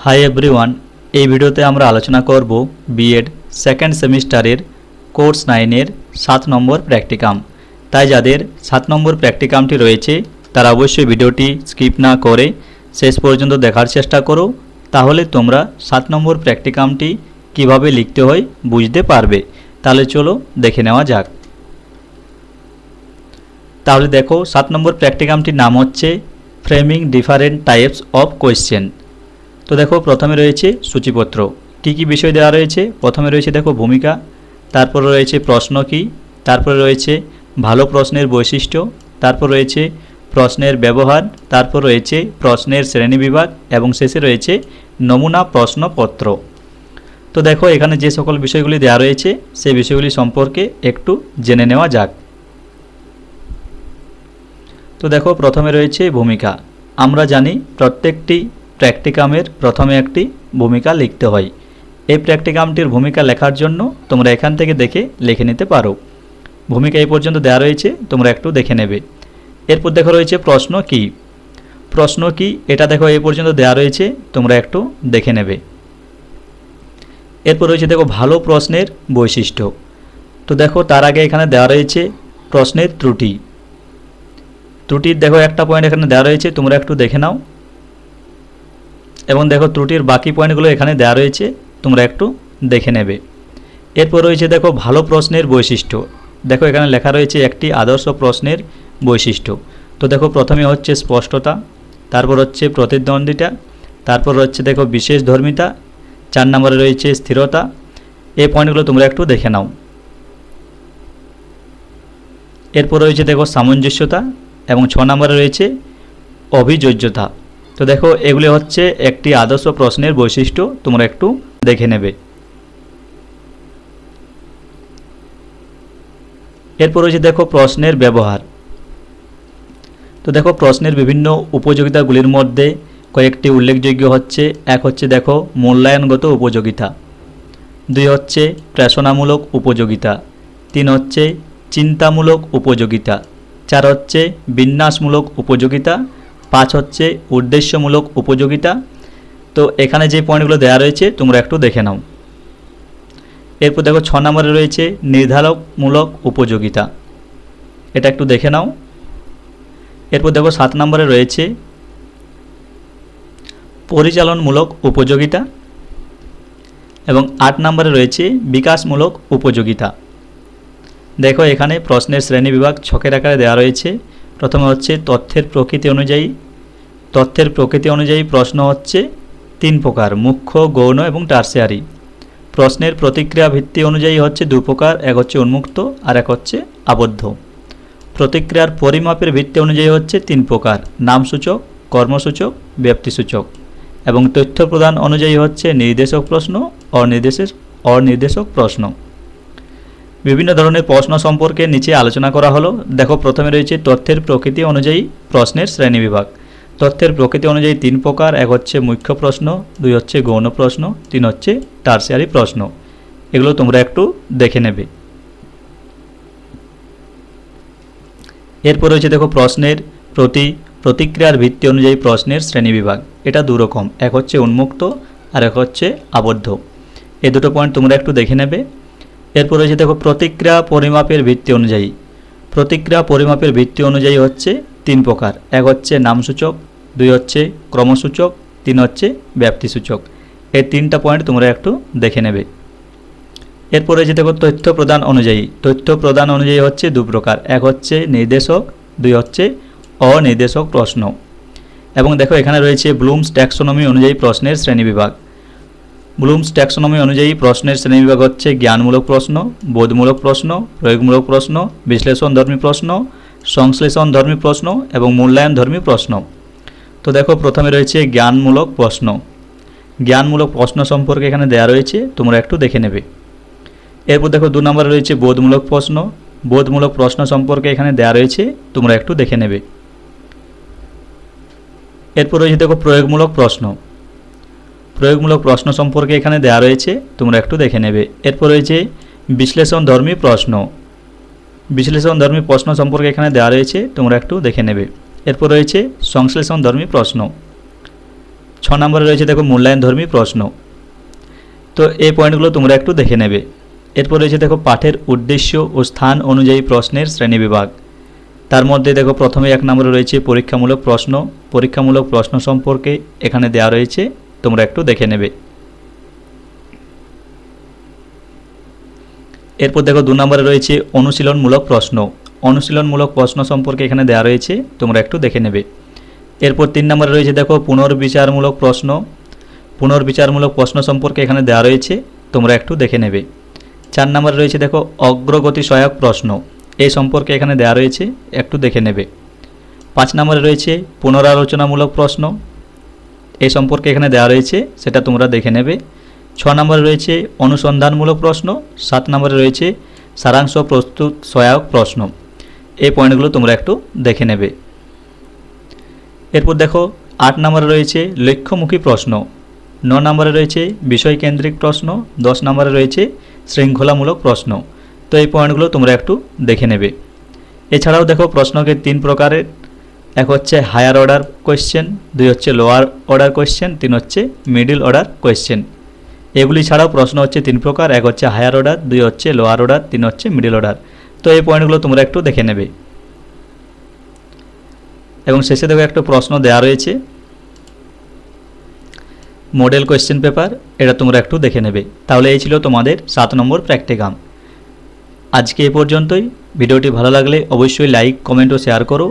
High everyone এই ভিডিওতে আমরা আলোচনা করব বিএড সেকেন্ড সেমিস্টারের কোর্স 9 এর 7 নম্বর প্র্যাকটিকাম। তাই যাদের 7 নম্বর প্র্যাকটিকামটি রয়েছে তারা অবশ্যই ভিডিওটি স্কিপ না করে শেষ পর্যন্ত দেখার চেষ্টা করো, তাহলে তোমরা 7 নম্বর প্র্যাকটিকামটি কিভাবে লিখতে হয় বুঝতে পারবে। তাহলে চলো দেখে নেওয়া যাক। তাহলে দেখো 7 নম্বর প্র্যাকটিকামটির নাম হচ্ছে framing different types of question. তো দেখো প্রথমে রয়েছে সূচিপত্র, কি কি বিষয় দেওয়া রয়েছে। প্রথমে রয়েছে দেখো ভূমিকা, তারপরে রয়েছে প্রশ্ন কি, তারপরে রয়েছে ভালো প্রশ্নের বৈশিষ্ট্য, তারপর রয়েছে প্রশ্নের ব্যবহার, তারপর রয়েছে প্রশ্নের শ্রেণীবিভাগ এবং শেষে রয়েছে নমুনা প্রশ্নপত্র। তো দেখো এখানে যে সকল বিষয়গুলি দেওয়া রয়েছে সেই বিষয়গুলি সম্পর্কে একটু জেনে নেওয়া যাক। তো দেখো প্রথমে রয়েছে ভূমিকা। আমরা জানি প্রত্যেকটি প্র্যাকটিকামের প্রথমে একটি ভূমিকা লিখতে হয়। এই প্র্যাকটিকামটির ভূমিকা লেখার জন্য তোমরা এখান থেকে দেখে লিখে নিতে পারো। ভূমিকা এই পর্যন্ত দেওয়া রয়েছে, তোমরা একটু দেখে নেবে। এরপর দেখো রয়েছে প্রশ্ন কি। প্রশ্ন কি এটা দেখো এই পর্যন্ত দেওয়া রয়েছে, তোমরা একটু দেখে নেবে। এরপর রয়েছে দেখো ভালো প্রশ্নের বৈশিষ্ট্য। তো দেখো তার আগে এখানে দেওয়া রয়েছে প্রশ্নের ত্রুটি। ত্রুটির দেখো একটা পয়েন্ট এখানে দেওয়া রয়েছে, তোমরা একটু দেখে নাও। এবং দেখো ত্রুটির বাকি পয়েন্টগুলো এখানে দেওয়া রয়েছে, তোমরা একটু দেখে নেবে। এরপর রয়েছে দেখো ভালো প্রশ্নের বৈশিষ্ট্য। দেখো এখানে লেখা রয়েছে একটি আদর্শ প্রশ্নের বৈশিষ্ট্য। তো দেখো প্রথমে হচ্ছে স্পষ্টতা, তারপর হচ্ছে প্রতিদ্বন্দ্বিতা, তারপর হচ্ছে দেখো বিশেষ ধর্মিতা, 4 নম্বরে রয়েছে স্থিরতা। এই পয়েন্টগুলো তোমরা একটু দেখে নাও। এরপর রয়েছে দেখো সামঞ্জস্যতা এবং 6 নম্বরে রয়েছে অভিযোজ্যতা। তো দেখো এগুলি হচ্ছে একটি আদর্শ প্রশ্নের বৈশিষ্ট্য, তোমরা একটু দেখে নেবে। এরপর রয়েছে দেখো প্রশ্নের ব্যবহার। তো দেখো প্রশ্নের বিভিন্ন উপযোগিতাগুলির মধ্যে কয়েকটি উল্লেখযোগ্য হচ্ছে, এক হচ্ছে দেখো মূল্যায়নগত উপযোগিতা, 2 হচ্ছে প্রেষণামূলক উপযোগিতা, 3 হচ্ছে চিন্তামূলক উপযোগিতা, 4 হচ্ছে বিন্যাসমূলক উপযোগিতা, 5 হচ্ছে উদ্দেশ্যমূলক উপযোগিতা। তো এখানে যে পয়েন্টগুলো দেওয়া রয়েছে তোমরা একটু দেখে নাও। এরপর দেখো 6 নম্বরে রয়েছে নির্ধারকমূলক উপযোগিতা, এটা একটু দেখে নাও। এরপর দেখো 7 নম্বরে রয়েছে পরিচালনমূলক উপযোগিতা এবং 8 নম্বরে রয়েছে বিকাশমূলক উপযোগিতা। দেখো এখানে প্রশ্নের শ্রেণীবিভাগ ছকের আকারে দেওয়া রয়েছে। প্রথমে হচ্ছে তথ্যের প্রকৃতি অনুযায়ী। তথ্যের প্রকৃতি অনুযায়ী প্রশ্ন হচ্ছে 3 প্রকার, মুখ্য, গৌণ এবং টারসিয়ারি। প্রশ্নের প্রতিক্রিয়া ভিত্তি অনুযায়ী হচ্ছে 2 প্রকার, এক হচ্ছে উন্মুক্ত আর এক হচ্ছে আবদ্ধ। প্রতিক্রিয়ার পরিমাপের ভিত্তি অনুযায়ী হচ্ছে 3 প্রকার, নামসূচক, কর্মসূচক, ব্যক্তিসূচক। এবং তথ্য প্রদান অনুযায়ী হচ্ছে নির্দেশক প্রশ্ন, অনির্দেশক প্রশ্ন। বিভিন্ন ধরনের প্রশ্ন সম্পর্কে নিচে আলোচনা করা হলো। দেখো প্রথমে রয়েছে তথ্যের প্রকৃতি অনুযায়ী প্রশ্নের শ্রেণীবিভাগ। তথ্যের প্রকৃতি অনুযায়ী 3 প্রকার, এক হচ্ছে মুখ্য প্রশ্ন, 2 হচ্ছে গৌণ প্রশ্ন, 3 হচ্ছে টারসিয়ারি প্রশ্ন। এগুলো তোমরা একটু দেখে নেবে। এরপর রয়েছে দেখো প্রশ্নের প্রতিক্রিয়ার ভিত্তি অনুযায়ী প্রশ্নের শ্রেণীবিভাগ। এটা 2 রকম, এক হচ্ছে উন্মুক্ত আর এক হচ্ছে আবদ্ধ। এই দুটো পয়েন্ট তোমরা একটু দেখে নেবে। এরপর রয়েছে দেখো প্রতিক্রিয়া পরিমাপের ভিত্তি অনুযায়ী। প্রতিক্রিয়া পরিমাপের ভিত্তি অনুযায়ী হচ্ছে 3 প্রকার, এক হচ্ছে নামসূচক, 2 হচ্ছে ক্রমসূচক, 3 হচ্ছে ব্যক্তিসূচক। এই 3টা পয়েন্ট তোমরা একটু দেখে নেবে। এরপর রয়েছে দেখো তথ্য প্রদান অনুযায়ী। তথ্য প্রদান অনুযায়ী হচ্ছে 2 প্রকার, এক হচ্ছে নির্দেশক, 2 হচ্ছে অনির্দেশক প্রশ্ন। এবং দেখো এখানে রয়েছে ব্লুমস ট্যাক্সোনমি অনুযায়ী প্রশ্নের শ্রেণীবিভাগ। ব্লুমস ট্যাক্সোনমি অনুযায়ী প্রশ্নের শ্রেণীবিভাগ হচ্ছে জ্ঞানমূলক প্রশ্ন, বোধমূলক প্রশ্ন, প্রয়োগমূলক প্রশ্ন, বিশ্লেষণধর্মী প্রশ্ন, সংশ্লেষণধর্মী প্রশ্ন এবং মূল্যায়নধর্মী প্রশ্ন। তো দেখো প্রথমে রয়েছে জ্ঞানমূলক প্রশ্ন। জ্ঞানমূলক প্রশ্ন সম্পর্কে এখানে দেওয়া রয়েছে, তোমরা একটু দেখে নেবে। এরপর দেখো 2 নম্বরে রয়েছে বোধমূলক প্রশ্ন। বোধমূলক প্রশ্ন সম্পর্কে এখানে দেওয়া রয়েছে, তোমরা একটু দেখে নেবে। এরপর রয়েছে দেখো প্রয়োগমূলক প্রশ্ন। প্রয়োগমূলক প্রশ্ন সম্পর্কে এখানে দেওয়া রয়েছে, তোমরা একটু দেখে নেবে। এরপর রয়েছে বিশ্লেষণধর্মী প্রশ্ন। বিশ্লেষণধর্মী প্রশ্ন সম্পর্কে এখানে দেওয়া রয়েছে, তোমরা একটু দেখে নেবে। এরপর রয়েছে সংশ্লেষণধর্মী প্রশ্ন। 6 নম্বরে রয়েছে দেখো মূল্যায়নধর্মী প্রশ্ন। তো এই পয়েন্টগুলো তোমরা একটু দেখে নেবে। এরপর রয়েছে দেখো পাঠের উদ্দেশ্য ও স্থান অনুযায়ী প্রশ্নের শ্রেণীবিভাগ। তার মধ্যে দেখো প্রথমে 1 নম্বরে রয়েছে পরীক্ষামূলক প্রশ্ন। পরীক্ষামূলক প্রশ্ন সম্পর্কে এখানে দেওয়া রয়েছে, তোমরা একটু দেখে নেবে। এরপর দেখো 2 নম্বরে রয়েছে অনুশীলনমূলক প্রশ্ন। অনুশীলনমূলক প্রশ্ন সম্পর্কে এখানে দেওয়া রয়েছে, তোমরা একটু দেখে নেবে। এরপর 3 নম্বরে রয়েছে দেখো পুনর্বিচারমূলক প্রশ্ন। পুনর্বিচারমূলক প্রশ্ন সম্পর্কে এখানে দেওয়া রয়েছে, তোমরা একটু দেখে নেবে। 4 নম্বরে রয়েছে দেখো অগ্রগতি সহায়ক প্রশ্ন। এই সম্পর্কে এখানে দেওয়া রয়েছে, একটু দেখে নেবে। 5 নম্বরে রয়েছে পুনরালোচনামূলক প্রশ্ন। এই সম্পর্কে এখানে দেওয়া রয়েছে, সেটা তোমরা দেখে নেবে। 6 নম্বরে রয়েছে অনুসন্ধানমূলক প্রশ্ন। 7 নম্বরে রয়েছে সারাংশ প্রস্তুত সহায়ক প্রশ্ন। এই পয়েন্টগুলো তোমরা একটু দেখে নেবে। এরপর দেখো 8 নম্বরে রয়েছে লক্ষ্যমুখী প্রশ্ন। 9 নম্বরে রয়েছে বিষয়কেন্দ্রিক প্রশ্ন। 10 নম্বরে রয়েছে শৃঙ্খলামূলক প্রশ্ন। তো এই পয়েন্টগুলো তোমরা একটু দেখে নেবে। এছাড়াও দেখো প্রশ্নকে 3 প্রকারের, এক হচ্ছে হায়ার অর্ডার কোয়েশ্চেন, 2 হচ্ছে লোয়ার অর্ডার কোয়েশ্চেন, 3 হচ্ছে মিডল অর্ডার কোয়েশ্চেন। এগুলি ছাড়াও প্রশ্ন হচ্ছে 3 প্রকার, এক হচ্ছে হায়ার অর্ডার, 2 হচ্ছে লোয়ার অর্ডার, 3 হচ্ছে মিডল অর্ডার। তো এই পয়েন্টগুলো তোমরা একটু দেখে নেবে। এবং শেষে দেখো একটা প্রশ্ন দেওয়া রয়েছে মডেল কোয়েশ্চেন পেপার, এটা তোমরা একটু দেখে নেবে। তাহলে এই ছিল তোমাদের 7 নম্বর প্র্যাকটিকাম। আজকে এই পর্যন্তই। ভিডিওটি ভালো লাগলে অবশ্যই লাইক, কমেন্ট ও শেয়ার করো